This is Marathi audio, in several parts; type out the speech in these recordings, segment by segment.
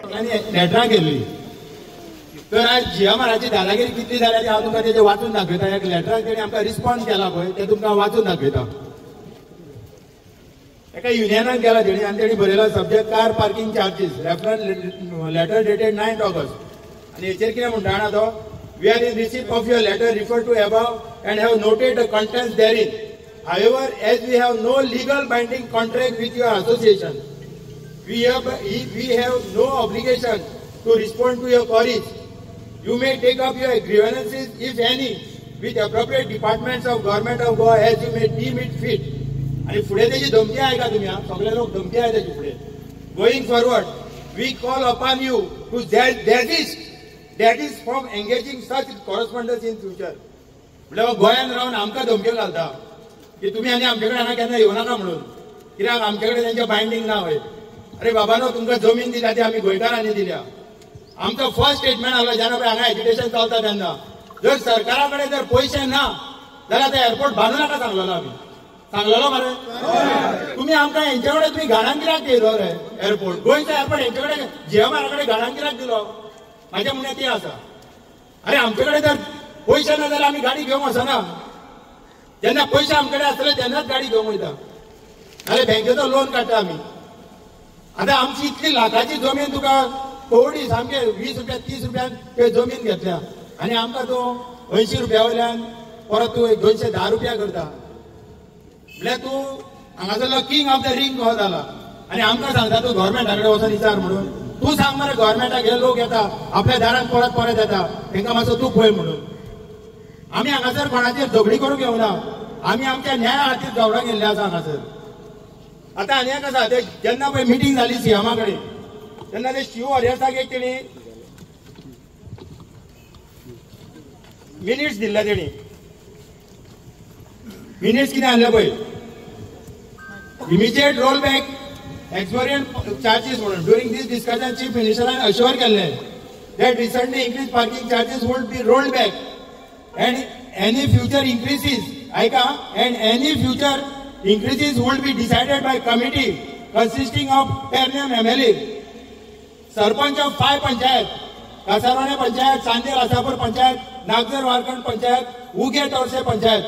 फाटल्यानी लेटरां केल्ली. तर आज GMRची दादागिरी कितली जाल्या ती हांव तुमकां तेजे वाचून दाखयता. एक लेटराक तेणी आमकां रिस्पॉन्स केला पळय ते तुमकां वाचून दाखयता. एका युनियनाक गेला तेणी आनी तेणी बरयला subject car parking charges reference letter dated 9 August आनी हेचेर कितें म्हणटा जाणा तो, we are in receipt of your letter refer to above and have noted the contents there. However, as we have no legal binding contract with your association, we have no obligation to respond to your queries. You may take up your grievances, if any, with appropriate departments of government of Goa as you may deem it fit. आणि पुढे त्याची धमकी आहे का तुम्ही? सगळे लोक धमकी आहे त्याची पुढे. Going forward, we call upon you to that is from engaging such correspondence in future. म्हणजे गोंयान राहून आमकां धमक्यो घालता की तुम्ही आनी आमच्याकडे हांगा केन्ना येऊ नका म्हणून. कित्याक आमच्याकडे त्यांचे बाइंडिंग ना होय. अरे बाबानो, तुमकां जमीन दिल्या ती आमी गोंयकारांनी दिल्या. आमचो फर्स्ट स्टेटमेंट आसलो जेन्ना पळय हांगा एज्युकेशन चलता तेन्ना, जर सरकारा कडेन जर पयशे ना जाल्यार ते एअरपोर्ट बांदू नाका सांगलेलो आमी. सांगलेलो मरे तुम्ही आमकां हेंचे कडेन तुम्ही घाणांक कित्याक दिलो रे एअरपोर्ट? गोंयचो एअरपोर्ट हेंचे कडेन GMR कडेन घाणांक कित्याक दिलो? म्हाजें म्हणणें तें आसा. अरे आमचे कडेन जर पयशे ना जाल्यार आमी गाडी घेवंक वचना. जेन्ना पयशे आमचे कडेन आसतले तेन्नाच गाडी घेवंक वयता. नाल्यार बँकेचो लोन काडटा आमी. आतां आमची इतली लाखाची जमीन तुका थोडी सामके 20 रुपया 30 रुपयान ते जमीन घेतल्या आनी आमकां तूं 80 रुपया वयल्यान परत तूं 210 रुपया करता. म्हळ्यार तूं हांगासरलो किंग ऑफ द रिंग हो जाला आनी आमकां सांगता तूं गव्हर्मेंटा कडेन वचून विचार म्हणून. तूं सांग मरे गव्हर्मेंटाक हे लोक येता आपल्या दारान परत परत येता तांकां मातसो तूं पळय म्हणून. आमी हांगासर कोणाचेर झगडी करूंक येवना. आमी आमच्या न्याया खातीर गांवडा गेल्ले आसा हांगासर. आतां आनी एक आसा ते जेन्ना पळय मिटींग जाली CMA कडेन तेन्ना ते शिव वॉरियर्साक एक तेणी मिनिट्स दिल्ले. तेणी मिनिट्स कितें आहले पळय, इमिजिएट रोल बॅक एक्सोरियंट चार्जीस म्हणून. ड्युरिंग दीस डिस्कशन चीफ मिनिस्टरान अश्योर केल्लें that recently increased parking charges would be rolled back and any future increases would be decided by committee consisting of per-name MLA, sarpanch of 5 panchayat, Kasarwade panchayat, Chander Asapur panchayat, Nagzar Warkhand panchayat, Uge Torse panchayat,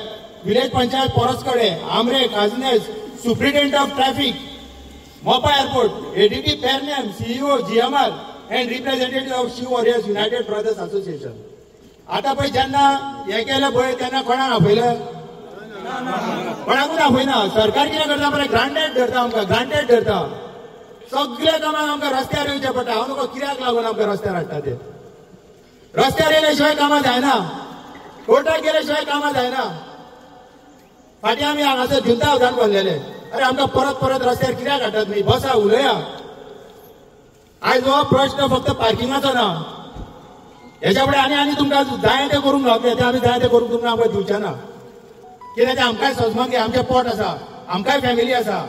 village panchayat Poraskade, Amre, Kajnes, superintendent of traffic, Mopa airport, ADT per-name, CEO, GMR and representative of Shiv warriors united brothers association. आता पळय जेन्ना हे केलें पळय तेन्ना कोणाक आपयलें? कोणाकूच आपयना. सरकार कितें करता मरे? ग्रांटेड धरता आमकां, ग्रांटेड धरता. सगळे कामाक आमकां रस्त्यार येवचें पडटा. हांव तुका कित्याक लागून आमकां रस्त्यार हाडटा ते? रस्त्यार येयल्या शिवाय कामां जायना. कोर्टाक गेल्या शिवाय कामां जायना. फाटीं आमी हांगासर जुंता उदान बोललेले. अरे आमकां परत परत रस्त्यार कित्याक हाडटात न्ही? बसा, उलया. आयज हो प्रश्न फक्त पार्किंगाचो ना. हेच्या फुडें आनी तुमकां जाय तें करूंक गावतलें. तें आमी जाय तें करूंक तुमकां आमकां दिवचें ना. कित्याक तें आमकांय सजमंगी, आमचें पोट आसा, आमकांय फॅमिली आसा.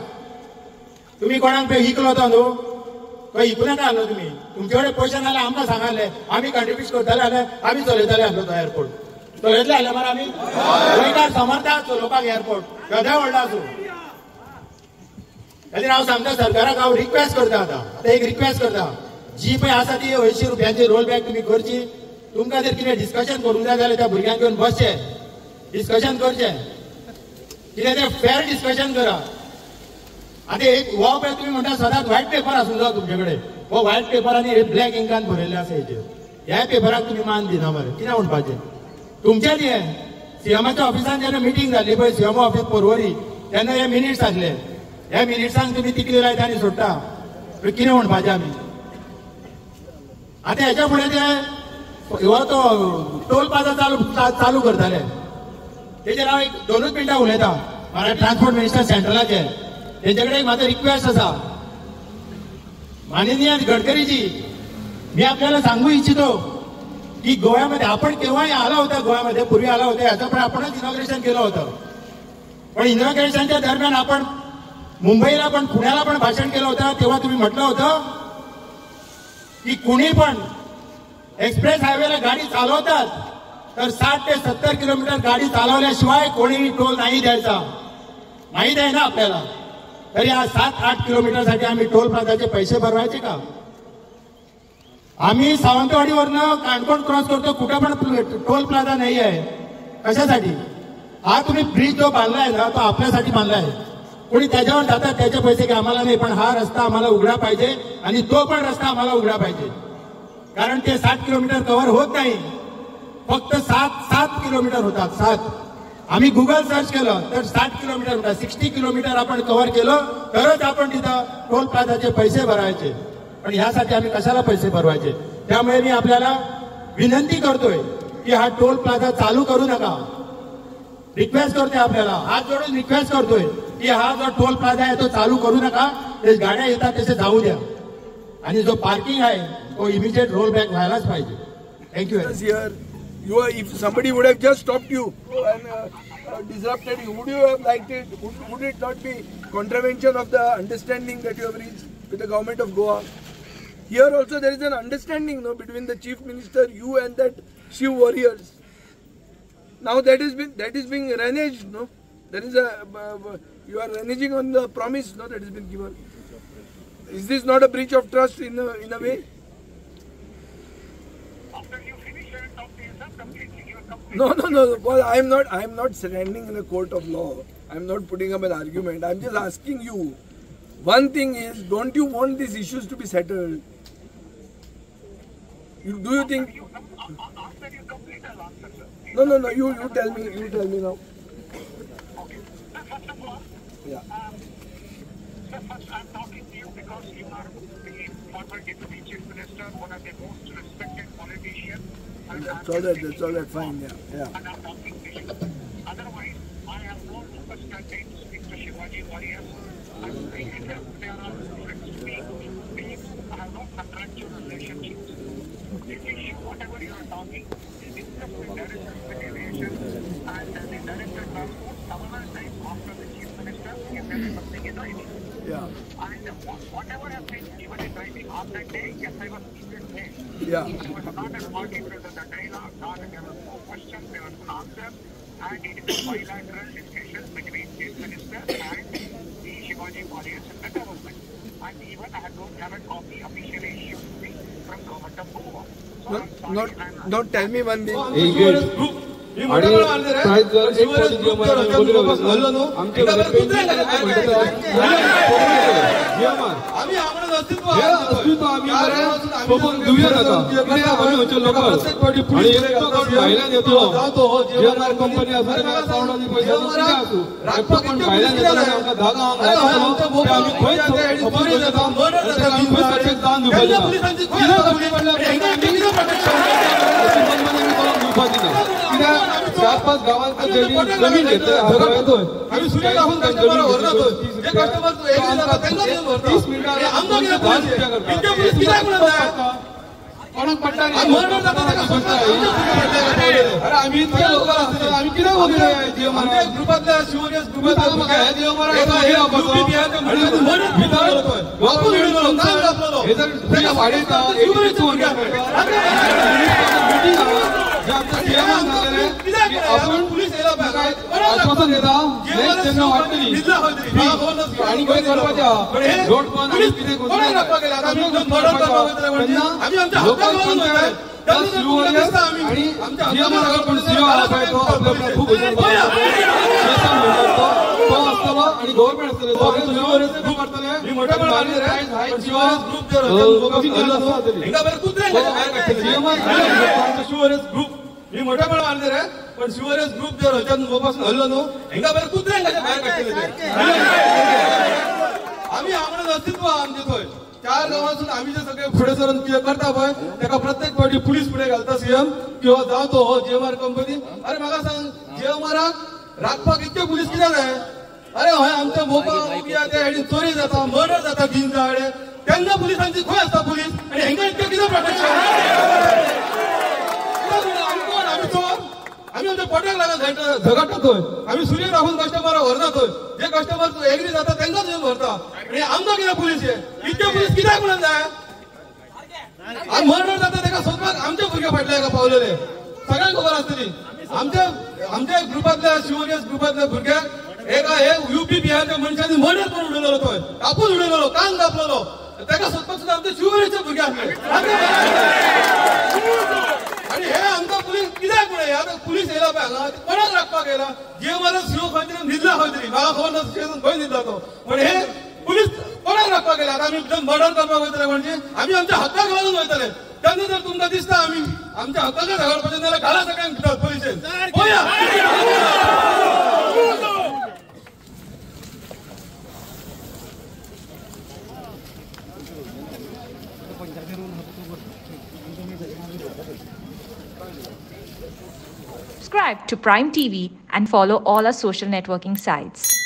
तुम्ही कोणाक पळय इकलो तो न्हू, खंय इकूं नाका आहलो तुमी. तुमचे कडेन पयशे नाल्यार आमकां सांगाले, आमी कंट्रिब्यूट करताले जाल्यार आमी चलयताले आहलो तो एअरपोर्ट. चलयतले आहले मरे आमी. गोंयकार समर्थाक चलोवपाक एअरपोर्ट केदोय व्हडलो आसूं. खातीर हांव सांगता सरकाराक, हांव रिक्वेस्ट करता. आतां एक रिक्वेस्ट करता, जी पळय आसा ती 80 रुपयांची रोल बॅक तुमी करची. तुमकां जर कितें डिस्कशन करूंक जाय जाल्यार त्या भुरग्यांक घेवन बसचें, डिस्कशन करचें. कितें तें फेर डिस्कशन करा. आतां एक हो पळय तुमी म्हणटा सदांच व्हायट पेपर आसूंक जाय तुमचे कडेन. हो व्हायट पेपर आनी ब्लॅक इंकान बरयल्ले आसा हेचेर. ह्या पेपराक तुमी मान दिना मरे. कितें म्हणपाचें तुमचें हें? CMAच्या ऑफिसान जेन्ना मिटींग जाल्ली पळय, CMA ऑफिस पर्वरी, तेन्ना हे मिनिट्स आसले. ह्या मिनिट्सांक तुमी तिकली लायता आनी सोडटा. कितें म्हणपाचें आमी? आतां हेच्या फुडें ते हो तो टोल प्लाझा चालू करताले. तेजेर हांव एक 2 मिनटां उलयता. म्हाका ट्रान्सपोर्ट मिनिस्टर सेंट्रलाचे तेंचे कडेन माझा रिक्वेस्ट आसा. माननीय गडकरीजी, मी आपल्याला सांगू इच्छितो की गोव्यामध्ये आपण केव्हाही आला होता, गोव्यामध्ये पूर्वी आला होता, याचं पण आपणच इनॉग्रेशन केलं होतं. पण इनॉग्रेशनच्या दरम्यान आपण मुंबईला पण पुण्याला पण भाषण केलं होतं. तेव्हा तुम्ही म्हटलं होतं की कुणी पण एक्सप्रेस हायवेला गाडी चालवतात तर 60 ते 70 किलोमीटर गाडी चालवल्याशिवाय कोणीही टोल नाही द्यायचा. माहित आहे ना आपल्याला? तरी आज 7-8 किलोमीटरसाठी आम्ही टोल प्लाझाचे पैसे भरवायचे का? आम्ही सावंतवाडीवरनं काणकोण क्रॉस करतो, कुठं पण टोल प्लाझा नाही आहे. कशासाठी? हा तुम्ही ब्रिज जो बांधलाय ना तो आपल्यासाठी बांधलाय. कोणी त्याच्यावर जातात त्याचे पैसे की आम्हाला नाही, पण हा रस्ता आम्हाला उघडा पाहिजे आणि तो पण रस्ता आम्हाला उघडा पाहिजे. कारण ते 60 किलोमीटर कव्हर होत नाही, फक्त 7 किलोमीटर होतात. 7. आम्ही गुगल सर्च केलं तर 60 किलोमीटर होतात. 60 किलोमीटर आपण कव्हर केलं तरच आपण तिथं टोल प्लाझाचे पैसे भरायचे. पण ह्यासाठी आम्ही कशाला पैसे भरवायचे? त्यामुळे मी आपल्याला विनंती करतोय की हा टोल प्लाझा चालू करू नका. रिक्वेस्ट करतोय, आपल्याला हात जोडून रिक्वेस्ट करतोय की हा जो टोल प्लाझा आहे तो चालू करू नका. ते गाड्या येतात तसे जाऊ द्या आणि जो पार्किंग आहे तो इमिजिएट रोल बॅक व्हायलाच पाहिजे. Thank you. If somebody would have just stopped you and disrupted you, would you have liked it? Would it not be contravention of the understanding that you have reached with the government of Goa? Here also there is an understanding, no, between the chief minister, you, and that Shiv warriors. Now that is being reneged, no. There is you are reneging on the promise, no, that has been given. Is this not a breach of trust in a way? No. Well, I am not standing in a court of law. I am not putting up an argument. I am just asking you. One thing is, don't you want these issues to be settled? Do you think? After you complete, I'll answer, sir. No. You tell me. You tell me now. Okay. First of all, Yeah. sir, first I'm talking to you because you are the former deputy chief minister, one of the most respected politicians. That's all right. Fine. Yeah. And I'm talking to you. Otherwise, I have no understanding to speak to Shivaji warriors. I'm saying it that they are all friends to me. I have no contractual relationships. This issue, whatever you are talking, is discussed with Director of Civil Aviation and the Director of Transport several times after the Chief Minister if there is something in writing. Yeah. And whatever has been given in writing on that day, yes, I was even there. Yeah. I was not a party to the dialogue, there was no question, there was an answer, and it is a bilateral discussion between Chief Minister and the Shivaji warriors in the government. And even I don't have a copy officially issued to me from government of Goa. So I'm sorry, Not tell me one thing. आणि काय जर एक कोटी आमचे अस्तित्व आम्ही सोबत घेऊया नका. भायल्यान येतो जीएमआर कंपनी असू सावंडाची पैसे असू पण भायल्यान येतो आमकां धागा आम्ही खंय दान चार पाच गावांचा जमीन घेतोय आम्ही सुरेश राहुल कस्टमर भरतो. जे कस्टमर 30 मिनिटात कोणाक पडटा अरे आम्ही इतके लोक असतो आम्ही किती वगैरे ग्रुपातल्या शिवनेस ग्रुपातल्या आपण पोलीस आश्वासन देता त्यांना वाटतली आणि काय करपाच्या रोड पण खूप आणि गव्हर्नमेंट ग्रुप मी मोठा पण मानणार आहे पण शिवरेस ग्रुप जर ह्याच्यातून मोपासून हल्लो नो हेंगा बरं कुत्र्यांच्या बाहेर काढलेले आम्ही आम्हाला अस्तित्व आमचे थोय 4 गावांसून आम्ही जे सगळे पुढे सरून करता पळय त्याका प्रत्येक पार्टी पोलीस पुढे घालता सीएम किंवा जावतो हो जीएमआर कंपनी. अरे म्हाका सांग जीएमआराक राखपाक इतके पोलीस कित्याक जाय? अरे हय आमच्या मोपा उगिया त्या हेडी चोरी जाता मर्डर जाता गिंजा आडे त्यांना पोलिसांची खंय असता पोलीस आणि हेंगा इतके कितें प्रोटेक्शन? आम्ही आमच्या पोटाक लागून झगडतोय. आम्ही सूर्य राहून कस्टमर व्हरनातोय. जे कस्टमर एग्री जाता त्यांनाच येऊन व्हरता आणि आमकां कितें पुलीस इतके पुलीस कित्याक म्हणून जाय? आणि मर्डर जाता ताका सोदपाक आमचे भुरगे फाटल्या का पावलेले सगळ्यांक खबर आसतली. आमच्या ग्रुपातल्या शिवनेस ग्रुपातल्या भुरग्याक एका हे यूपी बिहारच्या मनशांनी मर्डर करून उडयलो तो कापून उडयलो कान कापलेलो ताका सोदपाक सुद्दां आमचे शिवनेसचे भुरगे आसले. केला जे मला शिव खंय तरी न्हिदला खंय तरी म्हाका खबर ना खंय न्हिदला तो पण हे पुलीस कोणाक राखपाक गेले आता आमी मर्डर करपाक वयतले म्हणजे आमी आमच्या हक्काक घालून वयतले तेन्ना जर तुमकां दिसता आमी आमच्या हक्काक झगडपाचें जाल्यार घाला सगळ्यांक भितर पोलिसेन Subscribe to Prime TV and follow all our social networking sites.